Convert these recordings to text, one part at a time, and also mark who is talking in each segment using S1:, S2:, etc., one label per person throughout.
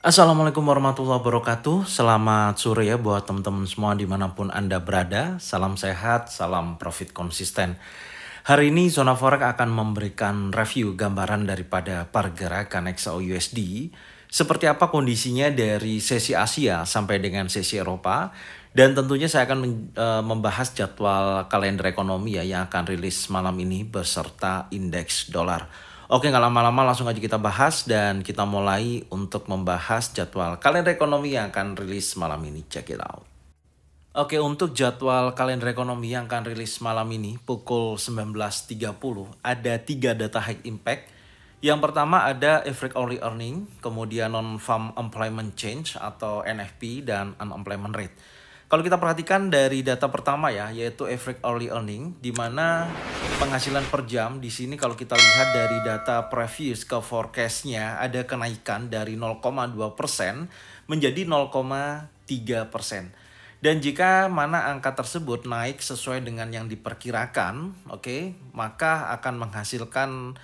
S1: Assalamualaikum warahmatullahi wabarakatuh. Selamat sore ya buat teman-teman semua dimanapun Anda berada. Salam sehat, salam profit konsisten. Hari ini Zona Forex akan memberikan review gambaran daripada pergerakan XAU-USD. Seperti apa kondisinya dari sesi Asia sampai dengan sesi Eropa. Dan tentunya saya akan membahas jadwal kalender ekonomi ya yang akan rilis malam ini beserta indeks dolar. Oke, nggak lama-lama langsung aja kita bahas dan kita mulai untuk membahas jadwal kalender ekonomi yang akan rilis malam ini. Check it out. Oke, untuk jadwal kalender ekonomi yang akan rilis malam ini pukul 19.30 ada 3 data high impact. Yang pertama ada average hourly earning, kemudian non-farm employment change atau NFP dan unemployment rate. Kalau kita perhatikan dari data pertama ya, yaitu average hourly earning, di mana penghasilan per jam di sini kalau kita lihat dari data previous ke forecast-nya ada kenaikan dari 0,2% menjadi 0,3%. Dan jika mana angka tersebut naik sesuai dengan yang diperkirakan, maka akan menghasilkan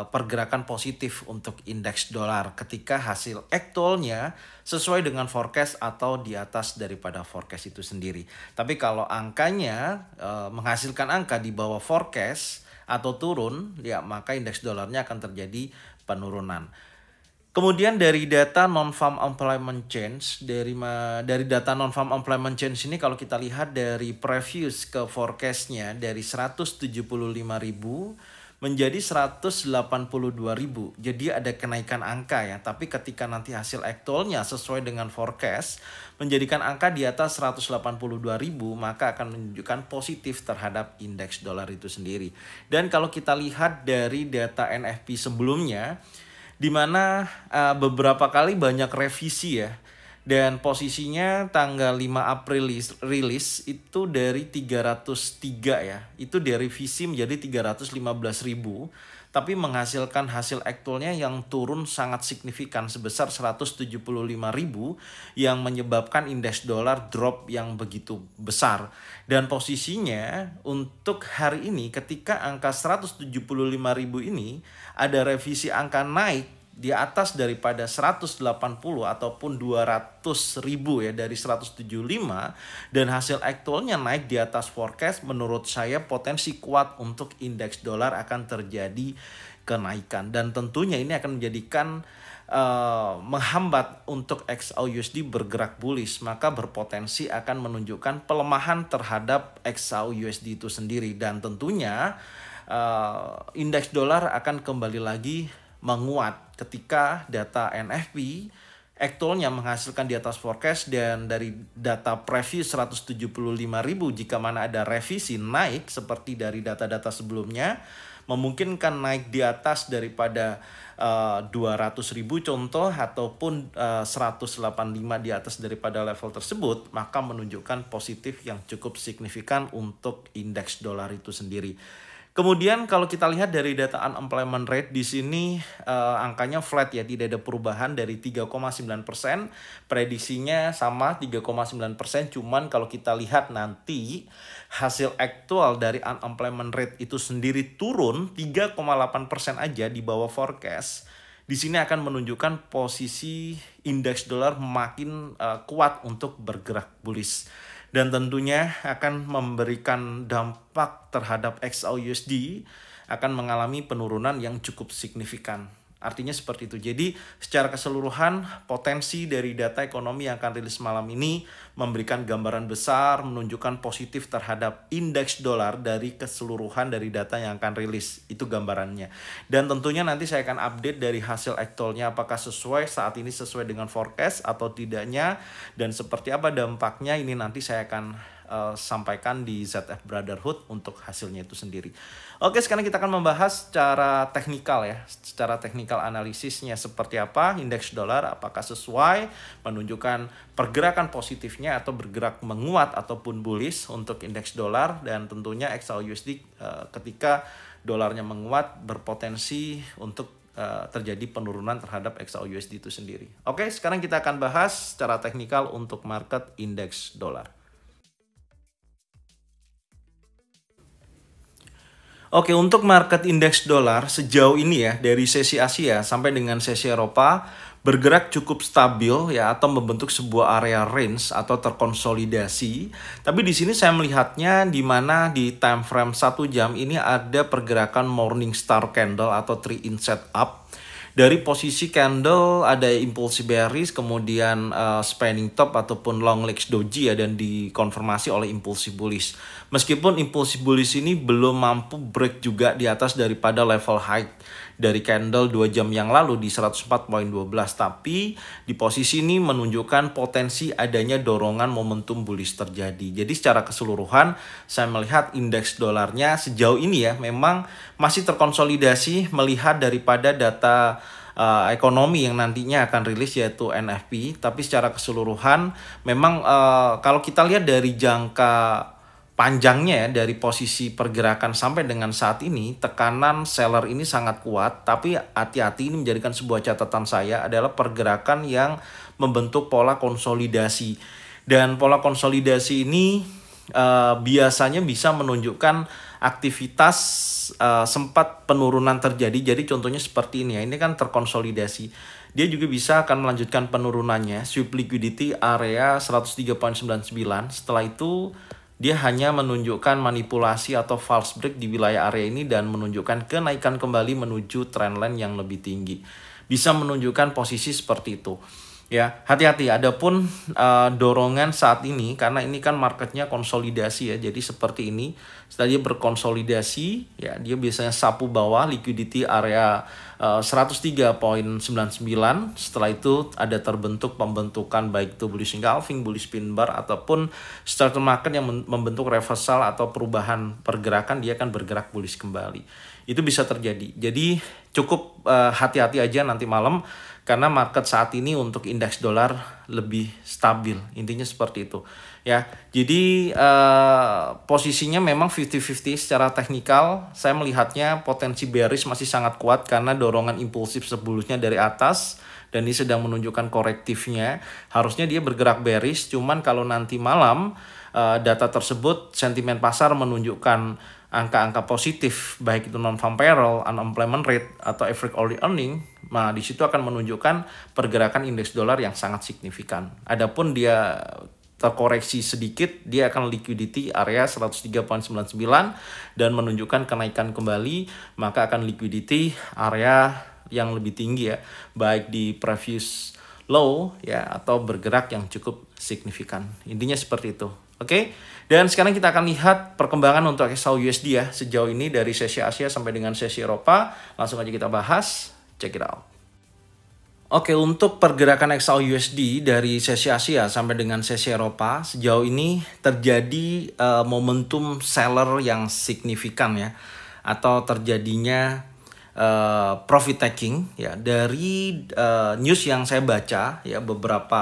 S1: pergerakan positif untuk indeks dolar ketika hasil aktualnya sesuai dengan forecast atau di atas daripada forecast itu sendiri. Tapi kalau angkanya menghasilkan angka di bawah forecast atau turun, ya maka indeks dolarnya akan terjadi penurunan. Kemudian dari data non-farm employment change, dari data non-farm employment change ini kalau kita lihat dari previous ke forecast-nya dari 175.000 menjadi 182.000. Jadi ada kenaikan angka ya, tapi ketika nanti hasil aktualnya sesuai dengan forecast menjadikan angka di atas 182.000, maka akan menunjukkan positif terhadap indeks dolar itu sendiri. Dan kalau kita lihat dari data NFP sebelumnya, di mana beberapa kali banyak revisi ya, dan posisinya tanggal 5 April rilis itu dari 303 ya, itu direvisi menjadi 315.000, tapi menghasilkan hasil aktualnya yang turun sangat signifikan sebesar 175.000 yang menyebabkan indeks dolar drop yang begitu besar. Dan posisinya untuk hari ini ketika angka 175.000 ini ada revisi angka naik di atas daripada 180 ataupun 200.000 ya dari 175, dan hasil aktualnya naik di atas forecast, menurut saya potensi kuat untuk indeks dolar akan terjadi kenaikan, dan tentunya ini akan menjadikan menghambat untuk XAU-USD bergerak bullish, maka berpotensi akan menunjukkan pelemahan terhadap XAU-USD itu sendiri, dan tentunya indeks dolar akan kembali lagi menguat ketika data NFP aktualnya menghasilkan di atas forecast, dan dari data previous 175.000 jika mana ada revisi naik seperti dari data-data sebelumnya memungkinkan naik di atas daripada 200.000 contoh ataupun 185 di atas daripada level tersebut, maka menunjukkan positif yang cukup signifikan untuk indeks dolar itu sendiri. Kemudian kalau kita lihat dari data unemployment rate di sini angkanya flat ya, tidak ada perubahan dari 3,9%, prediksinya sama 3,9%, cuman kalau kita lihat nanti hasil aktual dari unemployment rate itu sendiri turun 3,8% aja di bawah forecast. Di sini akan menunjukkan posisi indeks dolar makin kuat untuk bergerak bullish. Dan tentunya akan memberikan dampak terhadap XAU-USD, akan mengalami penurunan yang cukup signifikan. Artinya seperti itu. Jadi secara keseluruhan potensi dari data ekonomi yang akan rilis malam ini memberikan gambaran besar, menunjukkan positif terhadap indeks dolar dari keseluruhan dari data yang akan rilis. Itu gambarannya. Dan tentunya nanti saya akan update dari hasil aktualnya apakah sesuai saat ini, sesuai dengan forecast atau tidaknya, dan seperti apa dampaknya ini nanti saya akan sampaikan di ZF Brotherhood untuk hasilnya itu sendiri. Oke, sekarang kita akan membahas secara teknikal ya, secara teknikal analisisnya seperti apa indeks dolar, apakah sesuai menunjukkan pergerakan positifnya atau bergerak menguat ataupun bullish untuk indeks dolar, dan tentunya XAU-USD ketika dolarnya menguat berpotensi untuk terjadi penurunan terhadap XAU-USD itu sendiri. Oke, sekarang kita akan bahas secara teknikal untuk market indeks dolar. Oke, untuk market indeks dolar sejauh ini ya, dari sesi Asia sampai dengan sesi Eropa, bergerak cukup stabil ya atau membentuk sebuah area range atau terkonsolidasi. Tapi di sini saya melihatnya di mana di time frame 1 jam ini ada pergerakan morning star candle atau 3 in setup. Dari posisi candle ada impulsi bearish, kemudian spanning top ataupun long legs doji ya, dan dikonfirmasi oleh impulsi bullish. Meskipun impulsi bullish ini belum mampu break juga di atas daripada level high dari candle 2 jam yang lalu di 104.12, tapi di posisi ini menunjukkan potensi adanya dorongan momentum bullish terjadi. Jadi secara keseluruhan saya melihat indeks dolarnya sejauh ini ya memang masih terkonsolidasi melihat daripada data ekonomi yang nantinya akan rilis yaitu NFP. Tapi secara keseluruhan memang kalau kita lihat dari jangka panjangnya ya, dari posisi pergerakan sampai dengan saat ini, tekanan seller ini sangat kuat. Tapi hati-hati, ini menjadikan sebuah catatan saya adalah pergerakan yang membentuk pola konsolidasi. Dan pola konsolidasi ini biasanya bisa menunjukkan aktivitas sempat penurunan terjadi. Jadi contohnya seperti ini ya, ini kan terkonsolidasi. Dia juga bisa akan melanjutkan penurunannya, sweep liquidity area 103.99. Setelah itu dia hanya menunjukkan manipulasi atau false break di wilayah area ini dan menunjukkan kenaikan kembali menuju trendline yang lebih tinggi. Bisa menunjukkan posisi seperti itu. Ya, hati-hati. Adapun dorongan saat ini karena ini kan marketnya konsolidasi ya. Jadi seperti ini. Setelah dia berkonsolidasi, ya dia biasanya sapu bawah liquidity area 103.99. Setelah itu ada terbentuk pembentukan baik itu bullish engulfing, bullish pin bar ataupun starter market yang membentuk reversal atau perubahan pergerakan, dia akan bergerak bullish kembali. Itu bisa terjadi. Jadi cukup hati-hati aja nanti malam karena market saat ini untuk indeks dolar lebih stabil. Intinya seperti itu ya. Jadi posisinya memang 50-50 secara teknikal. Saya melihatnya potensi bearish masih sangat kuat karena dorongan impulsif sebelumnya dari atas dan ini sedang menunjukkan korektifnya. Harusnya dia bergerak bearish, cuman kalau nanti malam data tersebut sentimen pasar menunjukkan angka-angka positif baik itu non-farm payroll, unemployment rate atau average hourly earning, nah di situ akan menunjukkan pergerakan indeks dolar yang sangat signifikan. Adapun dia terkoreksi sedikit, dia akan liquidity area 103.99 dan menunjukkan kenaikan kembali, maka akan liquidity area yang lebih tinggi ya, baik di previous low ya atau bergerak yang cukup signifikan. Intinya seperti itu. Oke, dan sekarang kita akan lihat perkembangan untuk XAU-USD ya sejauh ini dari sesi Asia sampai dengan sesi Eropa. Langsung aja kita bahas, check it out. Oke, untuk pergerakan XAU-USD dari sesi Asia sampai dengan sesi Eropa sejauh ini terjadi momentum seller yang signifikan ya, atau terjadinya profit taking ya dari news yang saya baca ya, beberapa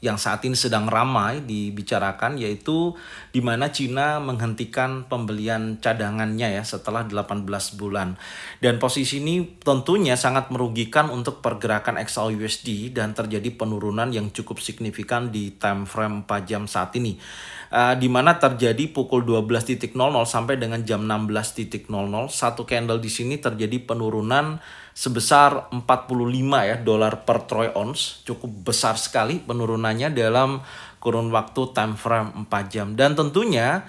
S1: yang saat ini sedang ramai dibicarakan, yaitu di mana Cina menghentikan pembelian cadangannya ya setelah 18 bulan. Dan posisi ini tentunya sangat merugikan untuk pergerakan XAU-USD dan terjadi penurunan yang cukup signifikan di time frame 4 jam saat ini. Di mana terjadi pukul 12.00 sampai dengan jam 16.00, satu candle di sini terjadi penurunan sebesar 45 ya dolar per troy ounce, cukup besar sekali penurunannya dalam kurun waktu time frame 4 jam. Dan tentunya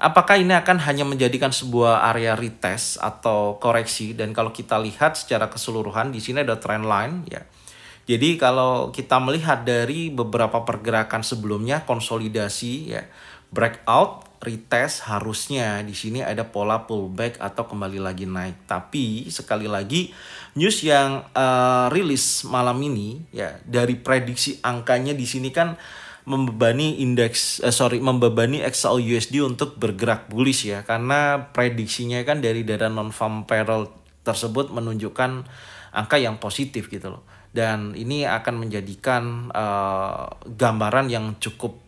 S1: apakah ini akan hanya menjadikan sebuah area retest atau koreksi? Dan kalau kita lihat secara keseluruhan di sini ada trend line ya. Jadi kalau kita melihat dari beberapa pergerakan sebelumnya, konsolidasi ya, breakout, retest, harusnya di sini ada pola pullback atau kembali lagi naik. Tapi sekali lagi news yang rilis malam ini ya, dari prediksi angkanya di sini kan membebani membebani XAU-USD untuk bergerak bullish ya, karena prediksinya kan dari data non-farm payroll tersebut menunjukkan angka yang positif gitu loh. Dan ini akan menjadikan gambaran yang cukup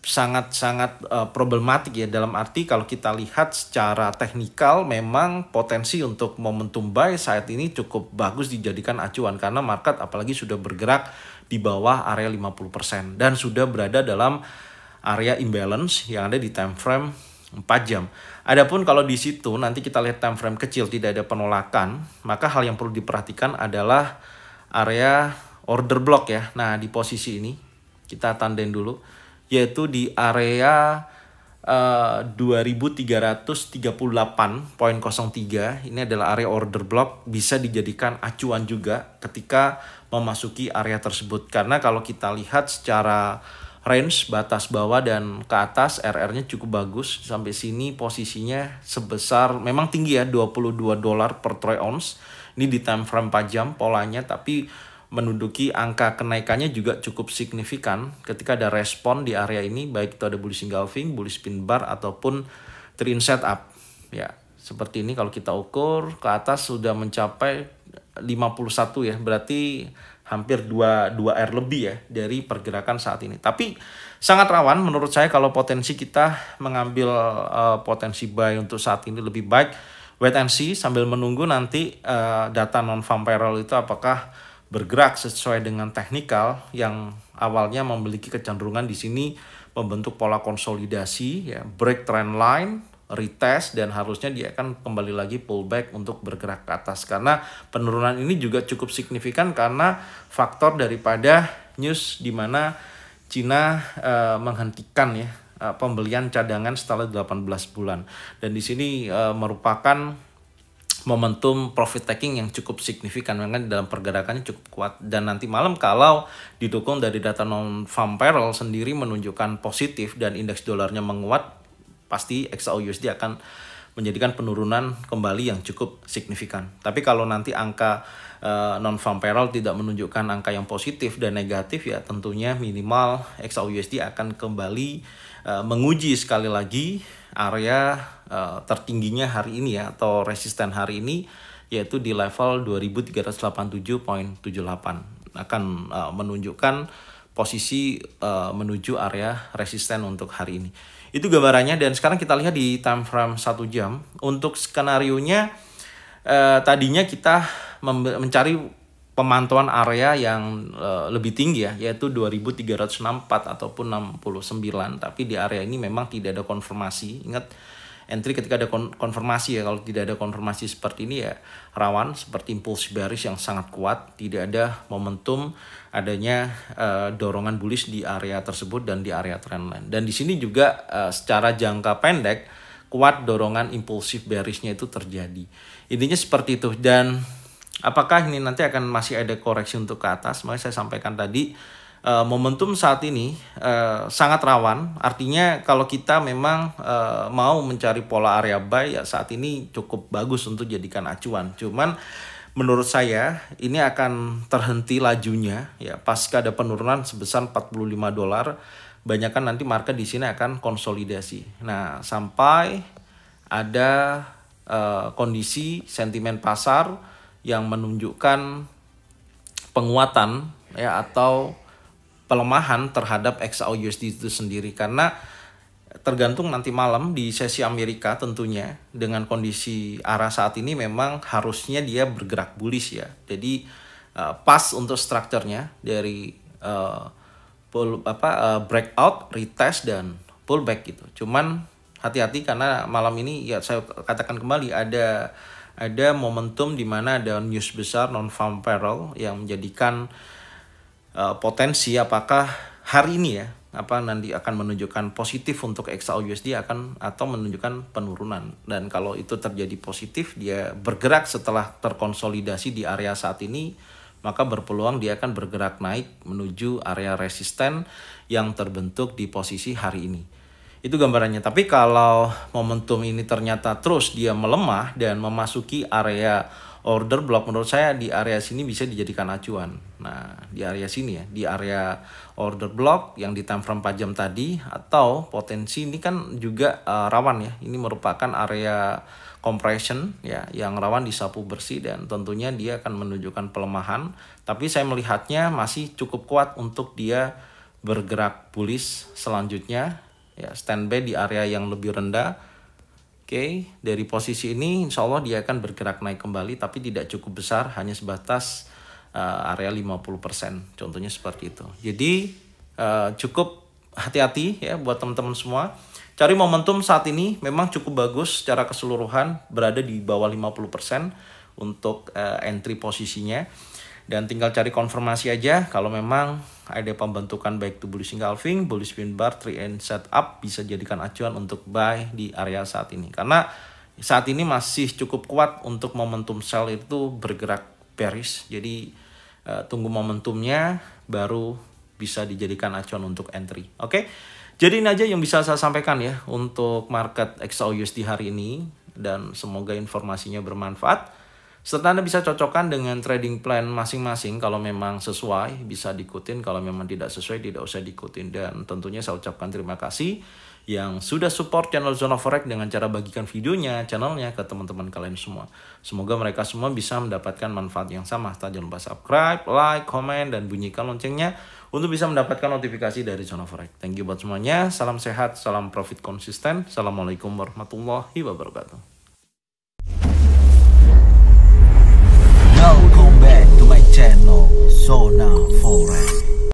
S1: sangat-sangat problematik ya, dalam arti kalau kita lihat secara teknikal memang potensi untuk momentum buy saat ini cukup bagus dijadikan acuan karena market apalagi sudah bergerak di bawah area 50% dan sudah berada dalam area imbalance yang ada di time frame 4 jam. Adapun kalau di situ nanti kita lihat time frame kecil tidak ada penolakan, maka hal yang perlu diperhatikan adalah area order block ya. Nah, di posisi ini kita tandain dulu, yaitu di area 2338.03. Ini adalah area order block, bisa dijadikan acuan juga ketika memasuki area tersebut. Karena kalau kita lihat secara range batas bawah dan ke atas, RR-nya cukup bagus. Sampai sini posisinya sebesar, memang tinggi ya, $22 per troy ounce. Ini di time frame 4 jam polanya, tapi menduduki angka kenaikannya juga cukup signifikan ketika ada respon di area ini, baik itu ada bullish engulfing, bullish pin bar, ataupun trend setup. Ya, seperti ini kalau kita ukur ke atas sudah mencapai 51 ya, berarti hampir 2 R lebih ya dari pergerakan saat ini. Tapi sangat rawan menurut saya kalau potensi kita mengambil potensi buy untuk saat ini lebih baik wait and see sambil menunggu nanti data non-farm payroll itu apakah bergerak sesuai dengan teknikal yang awalnya memiliki kecenderungan di sini membentuk pola konsolidasi ya, break trend line, retest, dan harusnya dia akan kembali lagi pullback untuk bergerak ke atas karena penurunan ini juga cukup signifikan karena faktor daripada news di mana Cina menghentikan ya pembelian cadangan setelah 18 bulan, dan di sini merupakan momentum profit taking yang cukup signifikan, memang dalam pergerakannya cukup kuat. Dan nanti malam kalau didukung dari data non-farm payroll sendiri menunjukkan positif dan indeks dolarnya menguat, pasti XAU-USD akan menjadikan penurunan kembali yang cukup signifikan. Tapi kalau nanti angka non-farm payroll tidak menunjukkan angka yang positif dan negatif, ya tentunya minimal XAU-USD akan kembali menguji sekali lagi area tertingginya hari ini ya, atau resisten hari ini, yaitu di level 2387.78 akan menunjukkan posisi menuju area resisten untuk hari ini. Itu gambarannya, dan sekarang kita lihat di time frame 1 jam. Untuk skenario-nya tadinya kita mencari pemantauan area yang lebih tinggi ya, yaitu 2364 ataupun 69, tapi di area ini memang tidak ada konfirmasi. Ingat, entry ketika ada konfirmasi ya, kalau tidak ada konfirmasi seperti ini ya rawan seperti impulse bearish yang sangat kuat, tidak ada momentum adanya dorongan bullish di area tersebut dan di area trendline. Dan di sini juga secara jangka pendek kuat dorongan impulsif bearishnya itu terjadi. Intinya seperti itu. Dan apakah ini nanti akan masih ada koreksi untuk ke atas? Makanya saya sampaikan tadi momentum saat ini sangat rawan. Artinya kalau kita memang mau mencari pola area buy ya saat ini cukup bagus untuk jadikan acuan. Cuman menurut saya ini akan terhenti lajunya ya pasca ada penurunan sebesar $45. Banyakan nanti market di sini akan konsolidasi. Nah, sampai ada kondisi sentimen pasar yang menunjukkan penguatan ya atau pelemahan terhadap XAU-USD itu sendiri, karena tergantung nanti malam di sesi Amerika tentunya dengan kondisi arah saat ini memang harusnya dia bergerak bullish ya. Jadi pas untuk strukturnya dari breakout, retest, dan pullback gitu. Cuman hati-hati karena malam ini ya saya katakan kembali ada momentum di mana ada news besar non-farm payroll yang menjadikan potensi apakah hari ini ya nanti akan menunjukkan positif untuk XAU-USD atau menunjukkan penurunan. Dan kalau itu terjadi positif, dia bergerak setelah terkonsolidasi di area saat ini, maka berpeluang dia akan bergerak naik menuju area resisten yang terbentuk di posisi hari ini. Itu gambarannya. Tapi kalau momentum ini ternyata terus dia melemah dan memasuki area order block, menurut saya di area sini bisa dijadikan acuan. Nah, di area sini ya, di area order block yang di time frame 4 jam tadi, atau potensi ini kan juga rawan ya. Ini merupakan area compression ya yang rawan disapu bersih, dan tentunya dia akan menunjukkan pelemahan. Tapi saya melihatnya masih cukup kuat untuk dia bergerak bullish selanjutnya ya, standby di area yang lebih rendah. Oke, dari posisi ini insya Allah dia akan bergerak naik kembali, tapi tidak cukup besar, hanya sebatas area 50%, contohnya seperti itu. Jadi cukup hati-hati ya buat teman-teman semua. Cari momentum saat ini memang cukup bagus secara keseluruhan, berada di bawah 50% untuk entry posisinya. Dan tinggal cari konfirmasi aja kalau memang ada pembentukan baik itu bullish engulfing, bullish pin bar, trend setup, bisa jadikan acuan untuk buy di area saat ini. Karena saat ini masih cukup kuat untuk momentum sell itu bergerak bearish. Jadi tunggu momentumnya baru bisa dijadikan acuan untuk entry. Oke. Jadi ini aja yang bisa saya sampaikan ya untuk market XAUUSD hari ini, dan semoga informasinya bermanfaat. Serta Anda bisa cocokkan dengan trading plan masing-masing. Kalau memang sesuai bisa diikutin, kalau memang tidak sesuai tidak usah diikutin. Dan tentunya saya ucapkan terima kasih yang sudah support channel Zona Forex dengan cara bagikan videonya, channelnya ke teman-teman kalian semua. Semoga mereka semua bisa mendapatkan manfaat yang sama. Jangan lupa subscribe, like, komen, dan bunyikan loncengnya untuk bisa mendapatkan notifikasi dari Zona Forex. Thank you buat semuanya. Salam sehat, salam profit konsisten. Assalamualaikum warahmatullahi wabarakatuh.